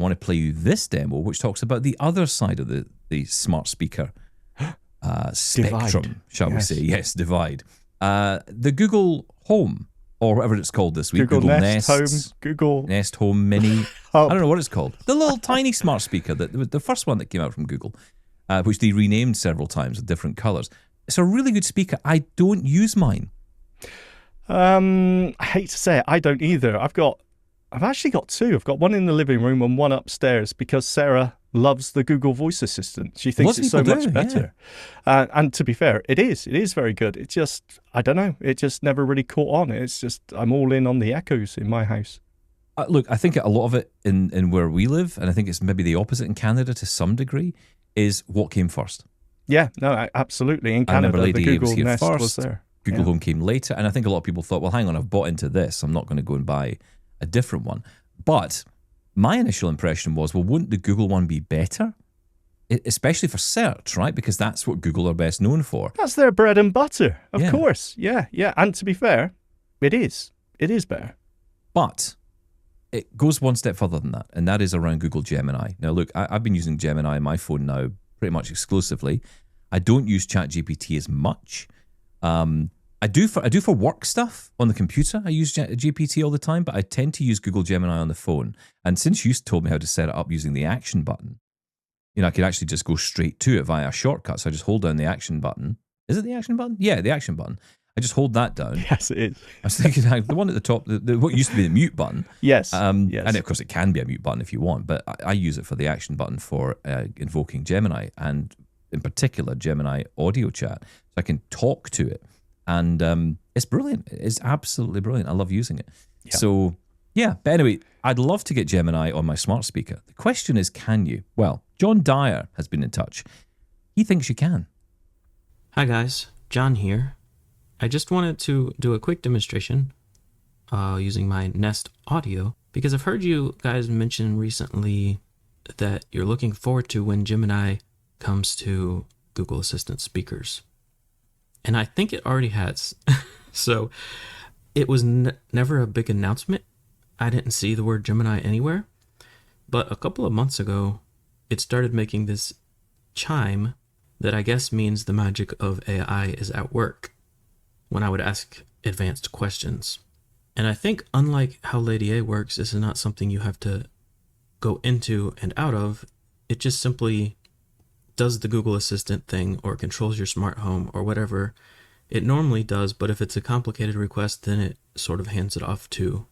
want to play you this demo, which talks about the other side of the smart speaker spectrum, shall we say. Yes, divide. The Google Home, or whatever it's called this week. Google Nest Home. Google Nest Home Mini. I don't know what it's called. The little tiny smart speaker, the first one that came out from Google, which they renamed several times with different colours. It's a really good speaker. I don't use mine. I hate to say it, I don't either. I've actually got two. I've got one in the living room and one upstairs because Sarah loves the Google Voice Assistant. She thinks it's so much better. Yeah. And to be fair, it is very good. It just, I don't know, it just never really caught on. It's just, I'm all in on the echoes in my house. Look, I think a lot of it in where we live, and I think it's maybe the opposite in Canada to some degree, is what came first. Yeah, no, absolutely. In Canada, the Google Nest was there. Google Home came later, and I think a lot of people thought, well, hang on, I've bought into this. I'm not going to go and buy a different one. But my initial impression was, well, wouldn't the Google one be better? Especially for search, right? Because that's what Google are best known for. That's their bread and butter, of course. Yeah. And to be fair, it is. It is better. But it goes one step further than that, and that is around Google Gemini. Now, look, I've been using Gemini on my phone now pretty much exclusively. I don't use ChatGPT as much. I do for work stuff on the computer. I use GPT all the time, but I tend to use Google Gemini on the phone. And since you told me how to set it up using the action button, I could actually just go straight to it via a shortcut. So I just hold down the action button. Is it the action button? Yeah, the action button. I just hold that down. Yes, it is. I was thinking the one at the top, what used to be the mute button. Yes. Yes. And of course, it can be a mute button if you want, but I use it for the action button for invoking Gemini, and in particular, Gemini audio chat. So I can talk to it. And it's brilliant. It's absolutely brilliant. I love using it. Yeah. So, yeah. But anyway, I'd love to get Gemini on my smart speaker. The question is, can you? Well, John Dyer has been in touch. He thinks you can. Hi, guys. John here. I just wanted to do a quick demonstration using my Nest Audio, because I've heard you guys mention recently that you're looking forward to when Gemini comes to Google Assistant speakers. And I think it already has. So it was never a big announcement. I didn't see the word Gemini anywhere. But a couple of months ago, it started making this chime that I guess means the magic of AI is at work when I would ask advanced questions. And I think unlike how Lady A works, this is not something you have to go into and out of. It just simply does the Google Assistant thing or controls your smart home or whatever it normally does. But if it's a complicated request, then it sort of hands it off to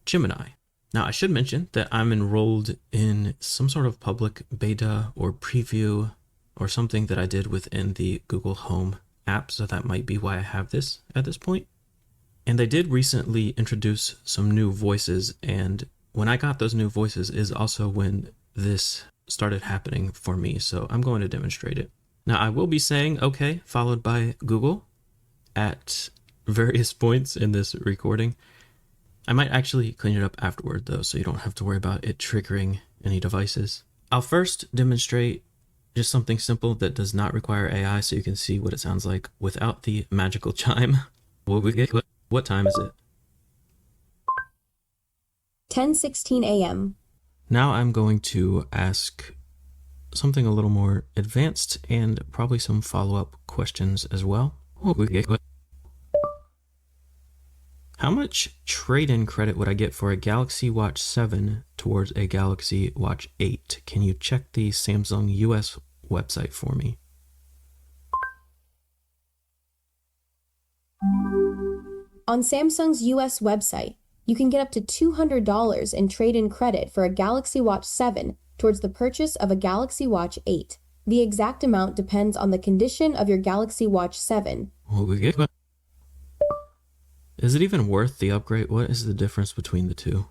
Gemini. Now, I should mention that I'm enrolled in some sort of public beta or preview or something that I did within the Google Home app, so that might be why I have this at this point. And they did recently introduce some new voices, and when I got those new voices is also when this started happening for me, so I'm going to demonstrate it. Now, I will be saying okay, followed by Google at various points in this recording. I might actually clean it up afterward, though, so you don't have to worry about it triggering any devices. I'll first demonstrate just something simple that does not require AI, so you can see what it sounds like without the magical chime. What time is it? 10:16 a.m. Now I'm going to ask something a little more advanced and probably some follow-up questions as well. How much trade-in credit would I get for a Galaxy Watch 7 towards a Galaxy Watch 8? Can you check the Samsung US website for me? On Samsung's US website, you can get up to $200 in trade-in credit for a Galaxy Watch 7 towards the purchase of a Galaxy Watch 8. The exact amount depends on the condition of your Galaxy Watch 7. Is it even worth the upgrade? What is the difference between the two?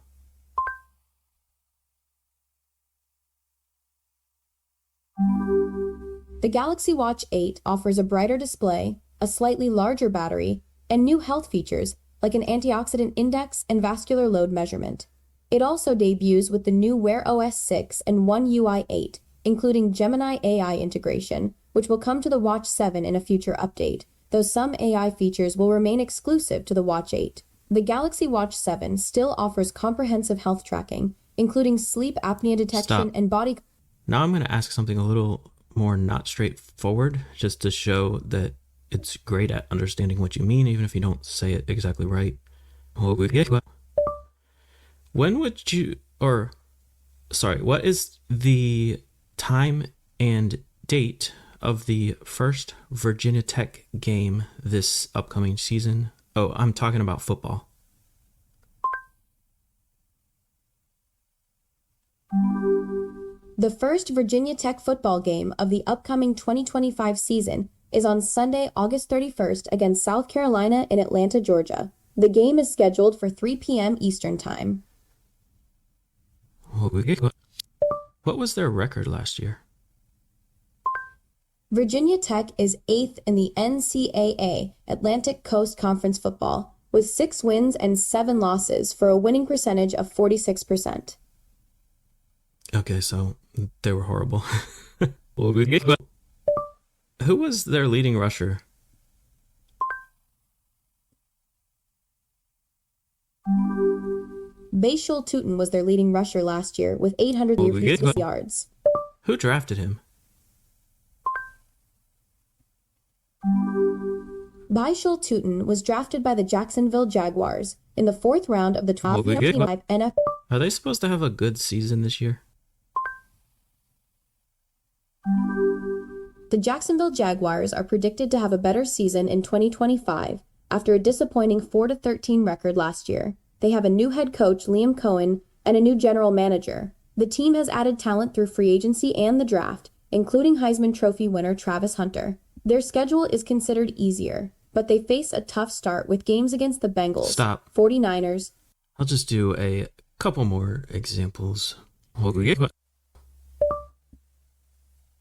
The Galaxy Watch 8 offers a brighter display, a slightly larger battery, and new health features like an antioxidant index and vascular load measurement. It also debuts with the new Wear OS 6 and One UI 8, including Gemini AI integration, which will come to the Watch 7 in a future update, though some AI features will remain exclusive to the Watch 8. The Galaxy Watch 7 still offers comprehensive health tracking, including sleep apnea detection Stop. and body... Now I'm going to ask something a little more not straightforward, just to show that it's great at understanding what you mean, even if you don't say it exactly right. When would you, or sorry, what is the time and date of the first Virginia Tech game this upcoming season? Oh, I'm talking about football. The first Virginia Tech football game of the upcoming 2025 season is on Sunday, August 31st against South Carolina in Atlanta, Georgia. The game is scheduled for 3 p.m. Eastern Time. What was their record last year? Virginia Tech is 8th in the NCAA Atlantic Coast Conference football, with 6 wins and 7 losses for a winning percentage of 46%. Okay, so they were horrible. Who was their leading rusher? Bayshul Tootin was their leading rusher last year with 800 yards. Who drafted him? Bayshul Tootin was drafted by the Jacksonville Jaguars in the 4th round of the 2025 NFL. Are they supposed to have a good season this year? The Jacksonville Jaguars are predicted to have a better season in 2025 after a disappointing 4-13 record last year. They have a new head coach, Liam Cohen, and a new general manager. The team has added talent through free agency and the draft, including Heisman Trophy winner Travis Hunter. Their schedule is considered easier, but they face a tough start with games against the Bengals, Stop. 49ers. I'll just do a couple more examples.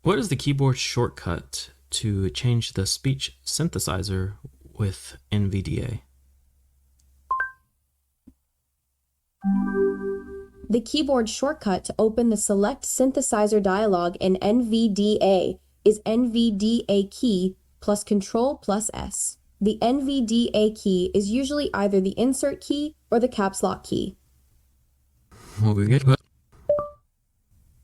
What is the keyboard shortcut to change the speech synthesizer with NVDA? The keyboard shortcut to open the Select Synthesizer dialog in NVDA is NVDA key plus Control plus S. The NVDA key is usually either the insert key or the caps lock key.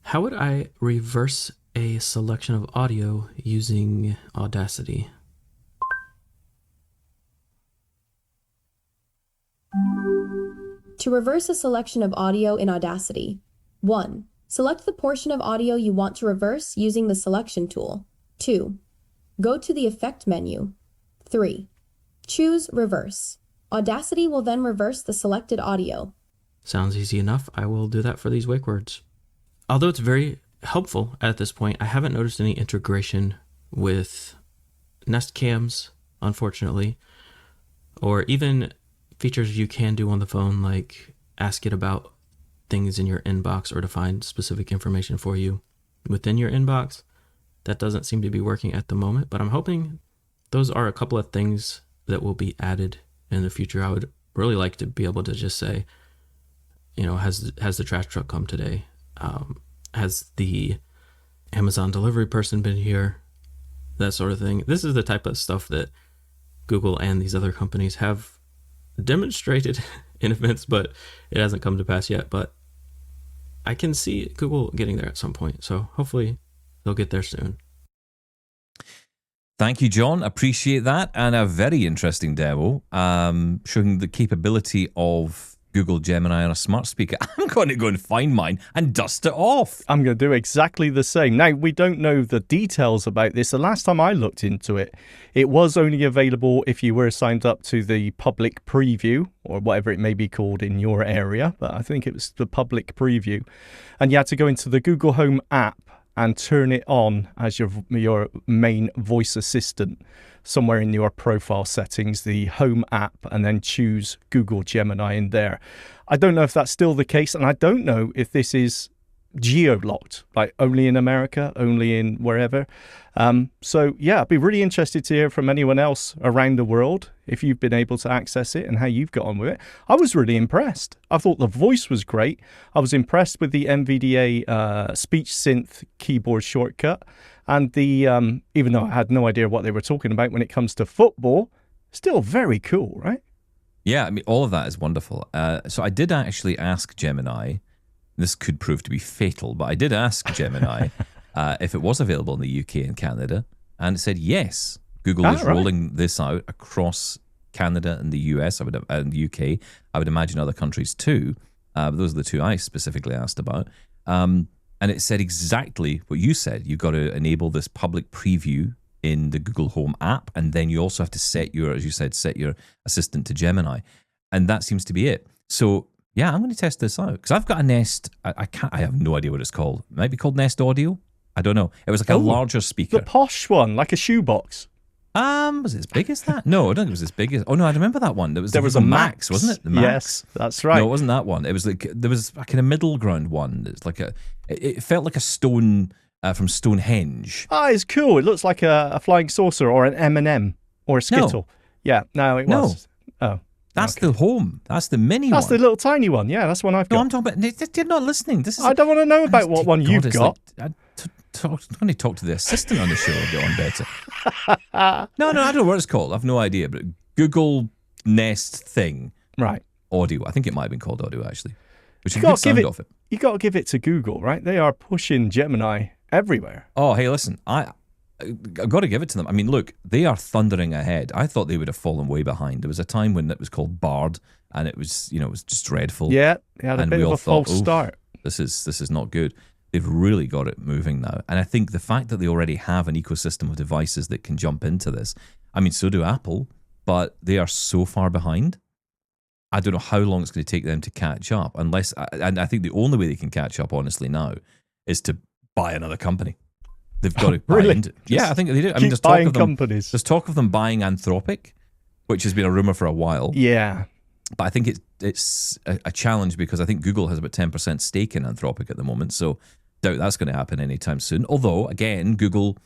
How would I reverse a selection of audio using Audacity? To reverse a selection of audio in Audacity, 1. Select the portion of audio you want to reverse using the selection tool. 2. Go to the Effect menu. 3. Choose Reverse. Audacity will then reverse the selected audio. Sounds easy enough. I will do that for these wake words. Although it's very helpful at this point, I haven't noticed any integration with Nest cams, unfortunately, or even features you can do on the phone, like ask it about things in your inbox or to find specific information for you within your inbox. That doesn't seem to be working at the moment, but I'm hoping those are a couple of things that will be added in the future. I would really like to be able to just say, has the trash truck come today? Has the Amazon delivery person been here? That sort of thing. This is the type of stuff that Google and these other companies have demonstrated in events, but it hasn't come to pass yet. But I can see Google getting there at some point. So hopefully they'll get there soon. Thank you, John. Appreciate that. And a very interesting demo showing the capability of Google Gemini on a smart speaker. I'm going to go and find mine and dust it off. I'm going to do exactly the same. Now, we don't know the details about this. The last time I looked into it, it was only available if you were signed up to the public preview, or whatever it may be called in your area. But I think it was the public preview. And you had to go into the Google Home app and turn it on as your main voice assistant somewhere in your profile settings, the Home app, and then choose Google Gemini in there. I don't know if that's still the case, and I don't know if this is geo-locked, like only in America, only in wherever. So yeah, I'd be really interested to hear from anyone else around the world if you've been able to access it and how you've got on with it. I was really impressed. I thought the voice was great. I was impressed with the NVDA speech synth keyboard shortcut, and the even though I had no idea what they were talking about when it comes to football, still very cool, right? Yeah, I mean, all of that is wonderful. So I did actually ask Gemini this could prove to be fatal, but I did ask Gemini if it was available in the UK and Canada, and it said yes. Google is rolling this out across Canada and the US, and the UK. I would imagine other countries too. But those are the two I specifically asked about. And it said exactly what you said. You've got to enable this public preview in the Google Home app, and then you also have to set your assistant to Gemini, and that seems to be it. So yeah, I'm going to test this out because I've got a Nest. I have no idea what it's called. It might be called Nest Audio. I don't know. It was like a larger speaker, the posh one, like a shoebox. Was it as big as that? No, I don't think it was as big as. Oh no, I remember that one. There was a Max, wasn't it? The Max. Yes, that's right. No, it wasn't that one. It was like there was like a middle ground one. It's like it felt like a stone from Stonehenge. It's cool. It looks like a flying saucer or an M&M or a Skittle. No. Yeah, no, it was. Oh. That's the Home. That's the mini one. That's the little tiny one. Yeah, that's one I've got. No, I'm talking about. You're not listening. I don't want to know about what one you've got. I'm going to talk to the assistant on the show and get on better. No, I don't know what it's called. I've no idea. But Google Nest thing. Right. Audio. I think it might have been called Audio, actually. Which is a a good sound off it. You got to give it to Google, right? They are pushing Gemini everywhere. Oh, hey, listen. I've got to give it to them. I mean, look, they are thundering ahead. I thought they would have fallen way behind. There was a time when it was called Bard, and it was, it was just dreadful. Yeah, it had a bit of a false start. This is not good. They've really got it moving now. And I think the fact that they already have an ecosystem of devices that can jump into this, I mean, so do Apple, but they are so far behind. I don't know how long it's going to take them to catch up, and I think the only way they can catch up, honestly, now is to buy another company. They've got to buy into. Yeah, I think they do. I mean, there's talk of them. Companies. There's talk of them buying Anthropic, which has been a rumor for a while. Yeah, but I think it's a challenge because I think Google has about 10% stake in Anthropic at the moment. So doubt that's going to happen anytime soon. Although, again, Google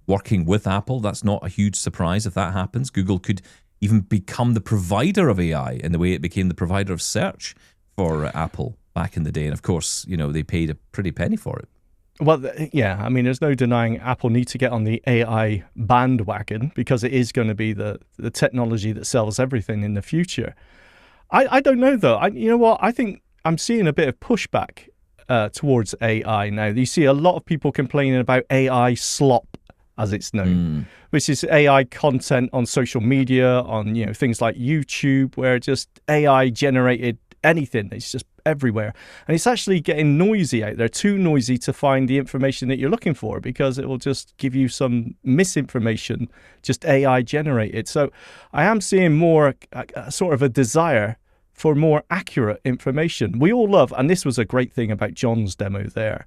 working with Apple, that's not a huge surprise if that happens. Google could even become the provider of AI in the way it became the provider of search for Apple back in the day. And of course, they paid a pretty penny for it. Well, yeah, I mean, there's no denying Apple need to get on the AI bandwagon because it is going to be the technology that sells everything in the future. I don't know, though. You know what? I think I'm seeing a bit of pushback towards AI now. You see a lot of people complaining about AI slop, as it's known, which is AI content on social media, on things like YouTube, where just AI generated anything. It's just everywhere, and it's actually getting noisy out there, too noisy to find the information that you're looking for, because it will just give you some misinformation, just AI generated. So I am seeing more sort of a desire for more accurate information. We all love, and this was a great thing about John's demo there.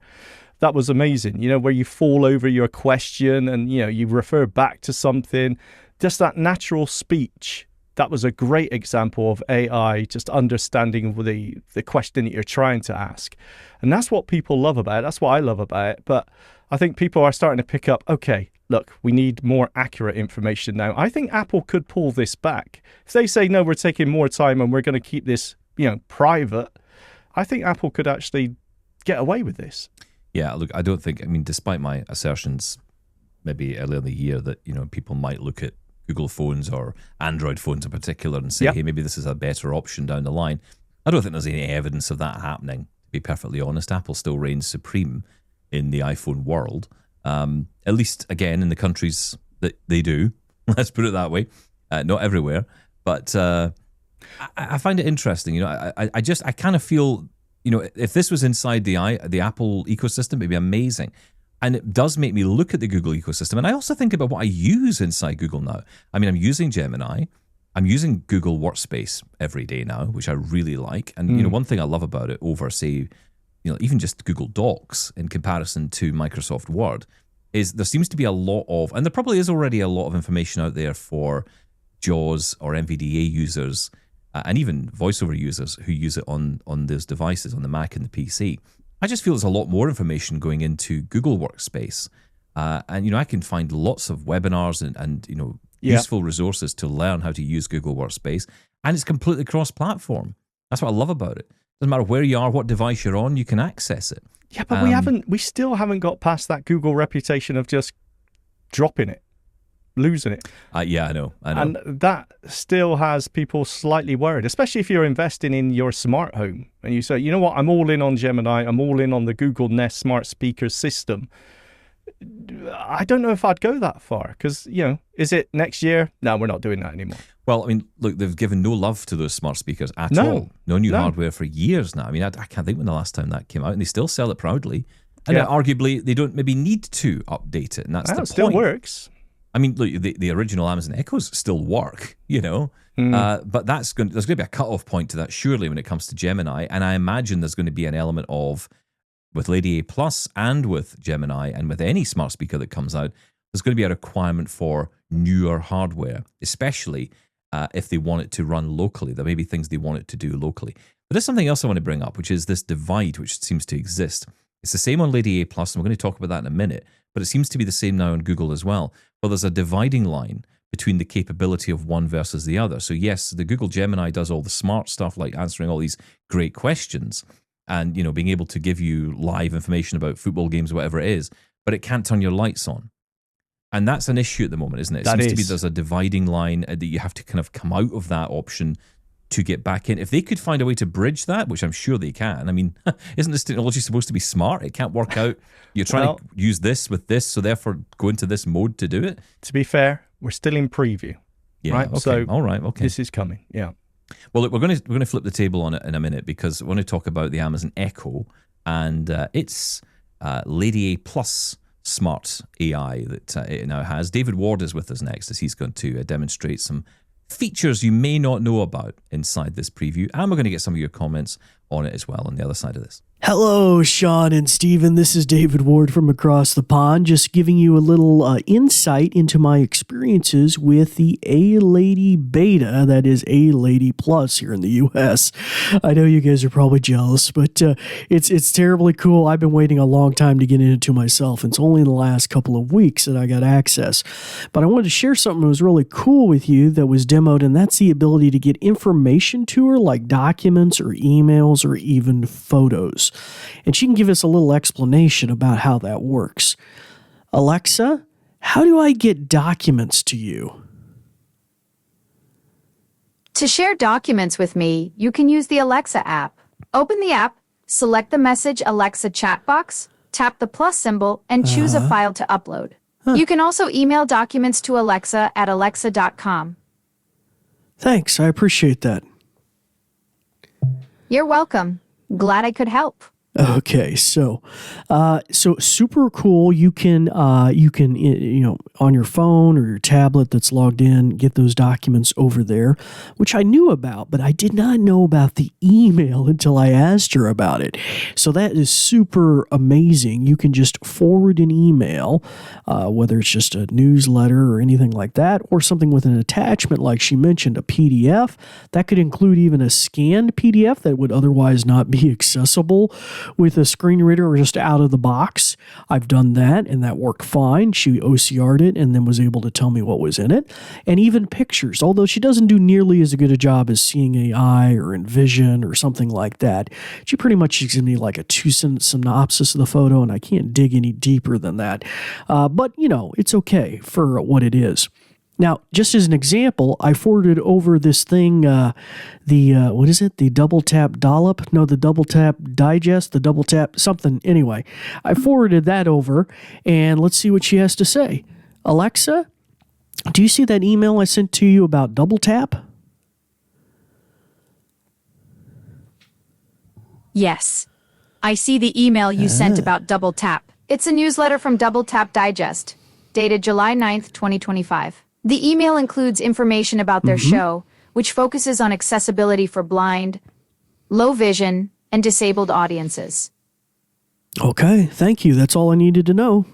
That was amazing, where you fall over your question and, you refer back to something, just that natural speech. That was a great example of AI just understanding the question that you're trying to ask. And that's what people love about it. That's what I love about it. But I think people are starting to pick up, okay, look, we need more accurate information now. I think Apple could pull this back. If they say, no, we're taking more time and we're going to keep this, private, I think Apple could actually get away with this. Yeah, look, I don't think, despite my assertions maybe earlier in the year that, people might look at Google phones or Android phones in particular and say, hey, maybe this is a better option down the line. I don't think there's any evidence of that happening, to be perfectly honest. Apple still reigns supreme in the iPhone world, at least, again, in the countries that they do. Let's put it that way. Not everywhere. But I find it interesting. I kind of feel, if this was inside the Apple ecosystem, it'd be amazing. And it does make me look at the Google ecosystem. And I also think about what I use inside Google now. I'm using Gemini. I'm using Google Workspace every day now, which I really like. And, one thing I love about it over, say, even just Google Docs in comparison to Microsoft Word is there seems to be a lot of, and there probably is already a lot of information out there for JAWS or NVDA users and even voiceover users who use it on those devices, on the Mac and the PC. I just feel there's a lot more information going into Google Workspace. And, I can find lots of webinars and useful resources to learn how to use Google Workspace. And it's completely cross-platform. That's what I love about it. Doesn't matter where you are, what device you're on, you can access it. Yeah, but we still haven't got past that Google reputation of just dropping it. losing it. Yeah, I know. And that still has people slightly worried, especially if you're investing in your smart home and you say, you know what, I'm all in on Gemini, I'm all in on the Google Nest smart speaker system. I don't know if I'd go that far because, is it next year? No, we're not doing that anymore. Well, I mean, look, they've given no love to those smart speakers at all. No new hardware for years now. I mean, I can't think when the last time that came out, and they still sell it proudly. And arguably, they don't maybe need to update it, and that's the point. It still works. I mean, look, the original Amazon Echoes still work, but there's going to be a cutoff point to that surely when it comes to Gemini, and I imagine there's going to be an element of, with Lady A Plus and with Gemini and with any smart speaker that comes out, there's going to be a requirement for newer hardware, especially if they want it to run locally. There may be things they want it to do locally. But there's something else I want to bring up, which is this divide which seems to exist. It's the same on Lady A Plus, and we're going to talk about that in a minute, but it seems to be the same now on Google as well. Well, there's a dividing line between the capability of one versus the other. So yes, the Google Gemini does all the smart stuff like answering all these great questions and, being able to give you live information about football games, whatever it is, but it can't turn your lights on. And that's an issue at the moment, isn't it? It seems to be there's a dividing line that you have to kind of come out of that option to get back in. If they could find a way to bridge that, which I'm sure they can. I mean, isn't this technology supposed to be smart? It can't work out. You're trying to use this with this, so therefore go into this mode to do it. To be fair, we're still in preview. Yeah. Right? Okay. So all right. Okay. This is coming. Yeah. Well, look, we're going to flip the table on it in a minute because we want to talk about the Amazon Echo and its Lady A Plus smart AI that it now has. David Ward is with us next as he's going to demonstrate some features you may not know about inside this preview, and we're going to get some of your comments on it as well on the other side of this. Hello, Shaun and Stephen. This is David Ward from across the pond, just giving you a little insight into my experiences with the A-Lady Beta, that is A-Lady Plus here in the U.S. I know you guys are probably jealous, but it's terribly cool. I've been waiting a long time to get into myself. It's only in the last couple of weeks that I got access. But I wanted to share something that was really cool with you that was demoed, and that's the ability to get information to her, like documents or emails or even photos. And she can give us a little explanation about how that works. Alexa, how do I get documents to you? To share documents with me, you can use the Alexa app. Open the app, select the message Alexa chat box, tap the plus symbol, and choose a file to upload. You can also email documents to Alexa at alexa.com. Thanks, I appreciate that. You're welcome. Glad I could help. Okay, so super cool. You can on your phone or your tablet that's logged in, get those documents over there, which I knew about, but I did not know about the email until I asked her about it. So that is super amazing. You can just forward an email, whether it's just a newsletter or anything like that, or something with an attachment, like she mentioned, a PDF. That could include even a scanned PDF that would otherwise not be accessible with a screen reader or just out of the box. I've done that, and that worked fine. She OCR'd it and then was able to tell me what was in it. And even pictures, although she doesn't do nearly as good a job as Seeing AI or Envision or something like that. She pretty much gives me like a 2-sentence synopsis of the photo, and I can't dig any deeper than that. But, it's okay for what it is. Now, just as an example, I forwarded over this thing, what is it? The double tap dollop? No, the double tap digest, the double tap something. Anyway, I forwarded that over, and let's see what she has to say. Alexa, do you see that email I sent to you about double tap? Yes. I see the email you sent about Double Tap. It's a newsletter from Double Tap Digest, dated July 9th, 2025. The email includes information about their show, which focuses on accessibility for blind, low vision, and disabled audiences. Okay, thank you. That's all I needed to know.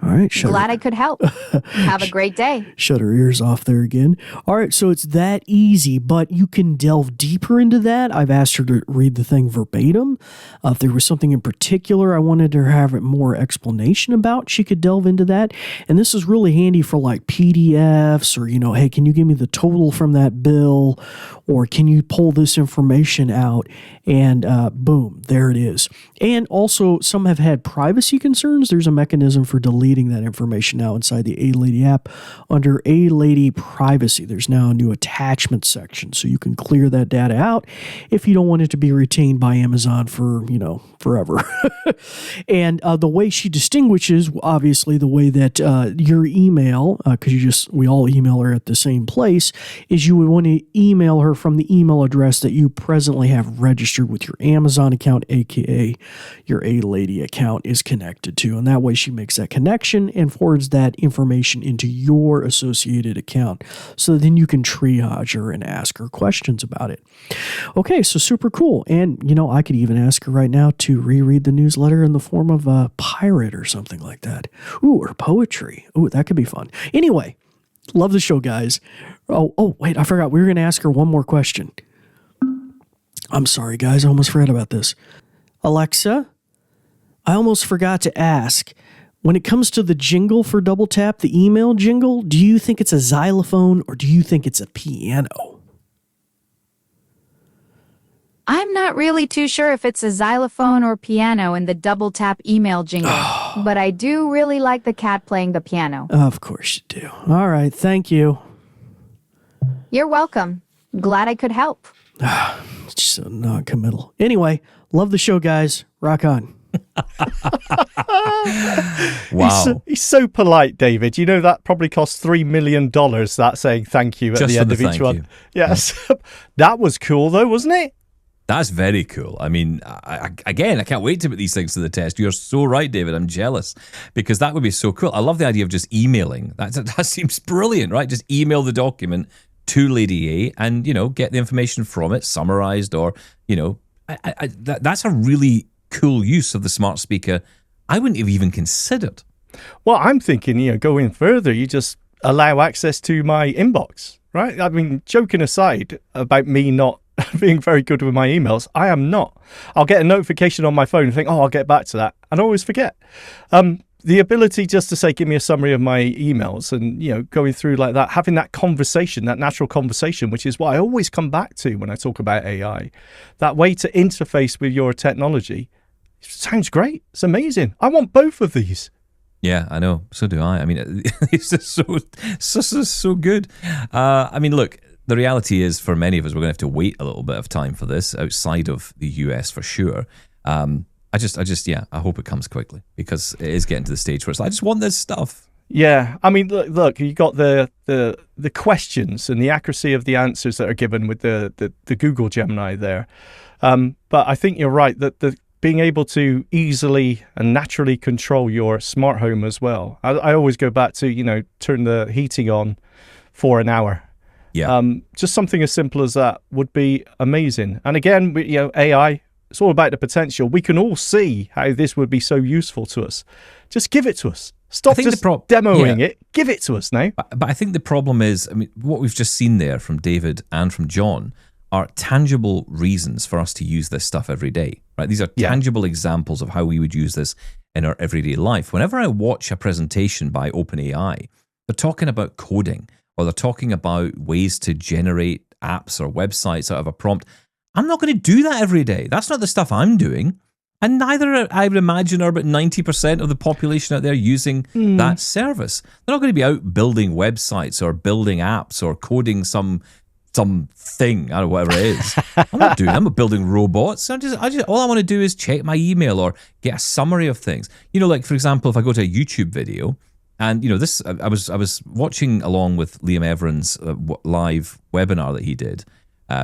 All right, Glad I could help. Have a great day. Shut her ears off there again. All right, so it's that easy, but you can delve deeper into that. I've asked her to read the thing verbatim. If there was something in particular I wanted her to have more explanation about, she could delve into that. And this is really handy for like PDFs or, hey, can you give me the total from that bill? Or can you pull this information out? And boom, there it is. And also, some have had privacy concerns. There's a mechanism for deleting hiding that information now inside the A-Lady app. Under A-Lady Privacy, there's now a new attachment section, so you can clear that data out if you don't want it to be retained by Amazon for, forever. And the way she distinguishes, obviously, the way that your email, because we all email her at the same place, is you would want to email her from the email address that you presently have registered with your Amazon account, aka your A-Lady account is connected to. And that way she makes that connection and forwards that information into your associated account. So then you can triage her and ask her questions about it. Okay, so super cool. And, I could even ask her right now to reread the newsletter in the form of a pirate or something like that. Ooh, or poetry. Ooh, that could be fun. Anyway, love the show, guys. Oh, wait, I forgot. We were going to ask her one more question. I'm sorry, guys. I almost forgot about this. Alexa, I almost forgot to ask. When it comes to the jingle for Double Tap, the email jingle, do you think it's a xylophone or do you think it's a piano? I'm not really too sure if it's a xylophone or piano in the Double Tap email jingle, but I do really like the cat playing the piano. Of course you do. All right, thank you. You're welcome. Glad I could help. It's so non-committal. Anyway, love the show, guys. Rock on. Wow. He's so polite, David. That probably cost $3 million, that saying thank you at Just the end of each one. Yes. That was cool, though, wasn't it? That's very cool. I mean, I can't wait to put these things to the test. You're so right, David. I'm jealous because that would be so cool. I love the idea of just emailing. That seems brilliant, right? Just email the document to Lady A and, get the information from it, summarized or, that's a really cool use of the smart speaker I wouldn't have even considered. Well, I'm thinking, going further, you just allow access to my inbox, right? I mean, joking aside about me not being very good with my emails, I am not. I'll get a notification on my phone and think, I'll get back to that. And I always forget. The ability just to say, give me a summary of my emails and, going through like that, having that conversation, that natural conversation, which is what I always come back to when I talk about AI. That way to interface with your technology sounds great. It's amazing. I want both of these. Yeah, I know. So do I. I mean, it's just so good. I mean, look, the reality is for many of us, we're going to have to wait a little bit of time for this outside of the US for sure. I hope it comes quickly because it is getting to the stage where it's like, I just want this stuff. Yeah, I mean, look, you got the questions and the accuracy of the answers that are given with the Google Gemini there. But I think you're right that the being able to easily and naturally control your smart home as well. I always go back to, turn the heating on for an hour. Yeah. Just something as simple as that would be amazing. And again, AI, it's all about the potential. We can all see how this would be so useful to us. Just give it to us. Stop just demoing it. Give it to us now. But I think the problem is, I mean, what we've just seen there from David and from John are tangible reasons for us to use this stuff every day, right? These are tangible examples of how we would use this in our everyday life. Whenever I watch a presentation by OpenAI, they're talking about coding or they're talking about ways to generate apps or websites out of a prompt. I'm not going to do that every day. That's not the stuff I'm doing. And neither, I would imagine, are about 90% of the population out there using that service. They're not going to be out building websites or building apps or coding some thing, I don't know, whatever it is. I'm not doing that. I'm not building robots. I just all I want to do is check my email or get a summary of things. Like, for example, if I go to a YouTube video and, this, I was watching along with Liam Everett's live webinar that he did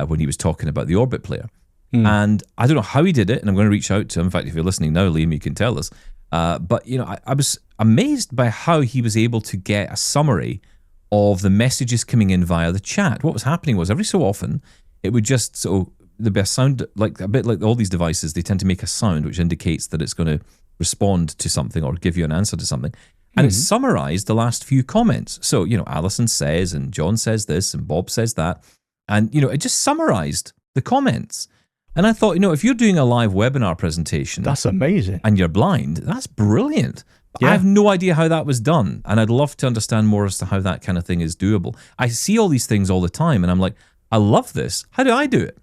when he was talking about the Orbit player. And I don't know how he did it, and I'm going to reach out to him. In fact, if you're listening now, Liam, you can tell us. But, I was amazed by how he was able to get a summary of the messages coming in via the chat. What was happening was every so often, it would just, there'd be a sound, like a bit like all these devices, they tend to make a sound which indicates that it's going to respond to something or give you an answer to something. And it summarized the last few comments. So, Alison says, and John says this, and Bob says that. And, it just summarized the comments. And I thought, if you're doing a live webinar presentation. That's amazing. And you're blind, that's brilliant. Yeah. I have no idea how that was done. And I'd love to understand more as to how that kind of thing is doable. I see all these things all the time and I'm like, I love this. How do I do it?